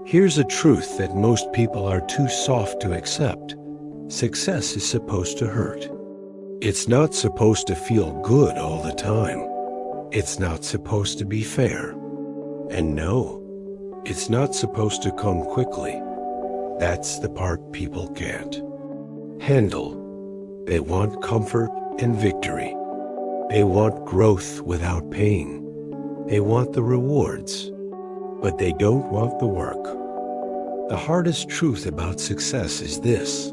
Here's a truth that most people are too soft to accept. Success is supposed to hurt. It's not supposed to feel good all the time. It's not supposed to be fair. And no, it's not supposed to come quickly. That's the part people can't handle. They want comfort and victory. They want growth without pain. They want the rewards, but they don't want the work. The hardest truth about success is this: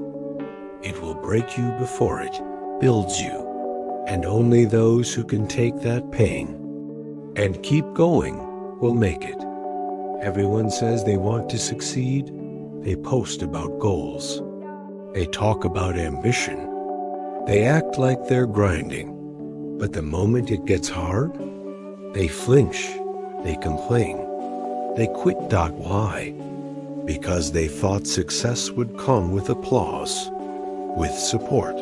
it will break you before it builds you, and only those who can take that pain and keep going will make it. Everyone says they want to succeed. They post about goals. They talk about ambition. They act like they're grinding. But the moment it gets hard, they flinch. They complain. They quit. Why? Because they thought success would come with applause, with support,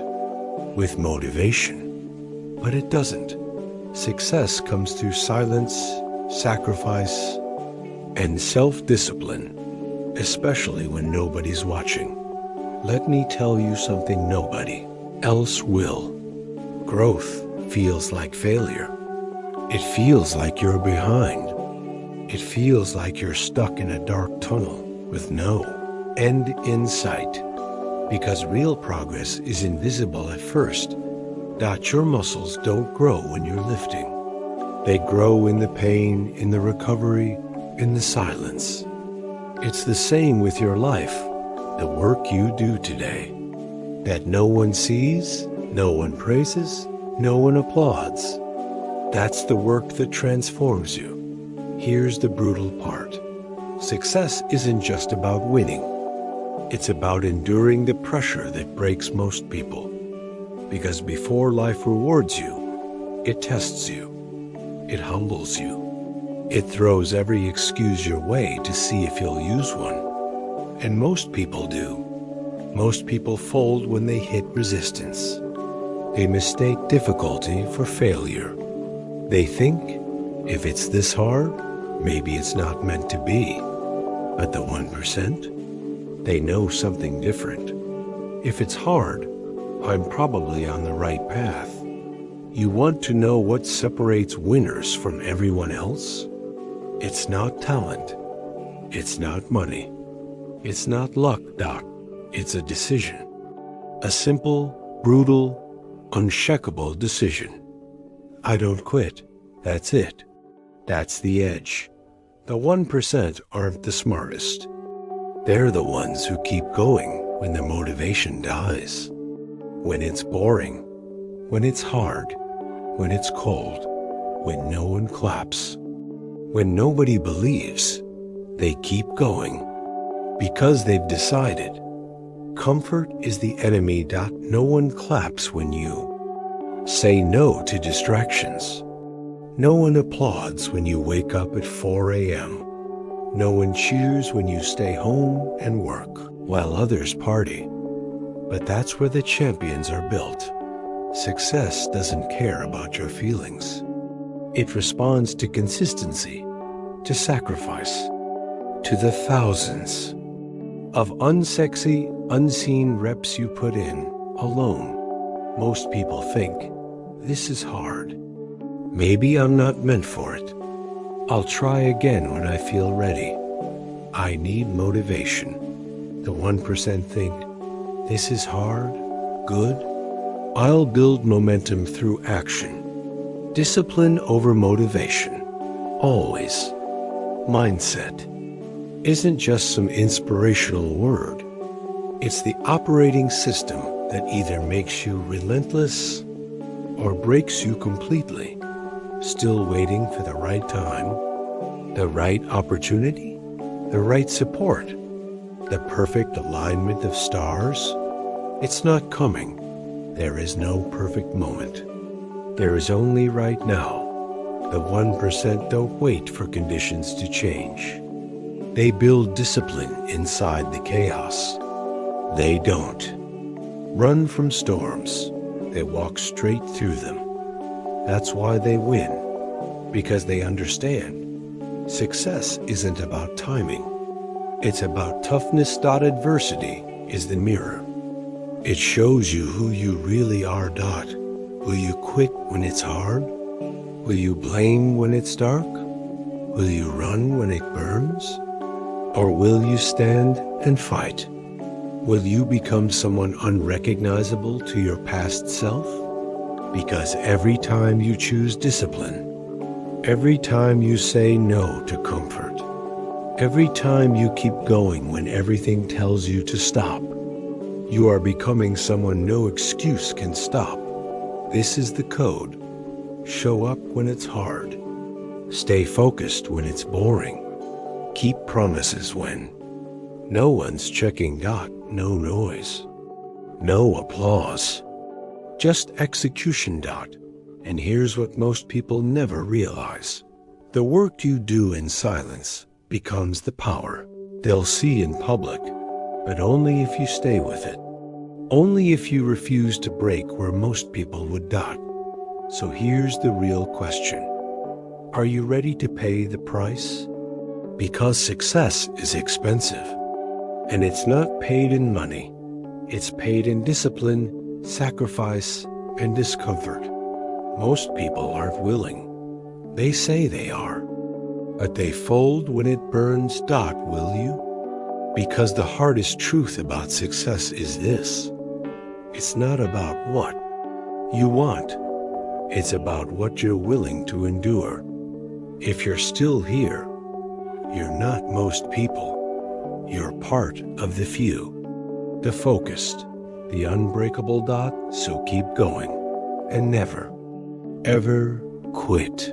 with motivation. But it doesn't. Success comes through silence, sacrifice, and self-discipline, especially when nobody's watching. Let me tell you something nobody else will. Growth feels like failure. It feels like you're behind. It feels like you're stuck in a dark tunnel with no end in sight. Because real progress is invisible at first. Your muscles don't grow when you're lifting. They grow in the pain, in the recovery, in the silence. It's the same with your life, the work you do today, that no one sees, no one praises, no one applauds. That's the work that transforms you. Here's the brutal part. Success isn't just about winning. It's about enduring the pressure that breaks most people. Because before life rewards you, it tests you. It humbles you. It throws every excuse your way to see if you'll use one. And most people do. Most people fold when they hit resistance. They mistake difficulty for failure. They think, if it's this hard, maybe it's not meant to be. But the 1%? They know something different. If it's hard, I'm probably on the right path. You want to know what separates winners from everyone else? It's not talent. It's not money. It's not luck, Doc. It's a decision. A simple, brutal, unshakable decision. I don't quit. That's it. That's the edge. The 1% aren't the smartest. They're the ones who keep going when the motivation dies. When it's boring. When it's hard. When it's cold. When no one claps. When nobody believes. They keep going. Because they've decided. Comfort is the enemy. No one claps when you say no to distractions. No one applauds when you wake up at 4 a.m. No one cheers when you stay home and work while others party. But that's where the champions are built. Success doesn't care about your feelings. It responds to consistency, to sacrifice, to the thousands of unsexy, unseen reps you put in alone. Most people think, this is hard. Maybe I'm not meant for it. I'll try again when I feel ready. I need motivation. The 1% think, this is hard, good. I'll build momentum through action. Discipline over motivation. Always. Mindset isn't just some inspirational word. It's the operating system that either makes you relentless or breaks you completely. Still waiting for the right time, the right opportunity, the right support, the perfect alignment of stars. It's not coming. There is no perfect moment. There is only right now. The 1% don't wait for conditions to change. They build discipline inside the chaos. They don't run from storms. They walk straight through them. That's why they win, because they understand success isn't about timing. It's about toughness. Adversity is the mirror. It shows you who you really are. Will you quit when it's hard? Will you blame when it's dark? Will you run when it burns? Or will you stand and fight? Will you become someone unrecognizable to your past self? Because every time you choose discipline, every time you say no to comfort, every time you keep going when everything tells you to stop, you are becoming someone no excuse can stop. This is the code. Show up when it's hard. Stay focused when it's boring. Keep promises when no one's checking. No noise. No applause. Just execution. And here's what most people never realize. The work you do in silence becomes the power they'll see in public, but only if you stay with it. Only if you refuse to break where most people would. So here's the real question. Are you ready to pay the price? Because success is expensive. And it's not paid in money. It's paid in discipline, sacrifice, and discomfort. Most people aren't willing. They say they are. But they fold when it burns. Will you? Because the hardest truth about success is this. It's not about what you want. It's about what you're willing to endure. If you're still here, you're not most people. You're part of the few, the focused, the unbreakable. So keep going and never, ever quit.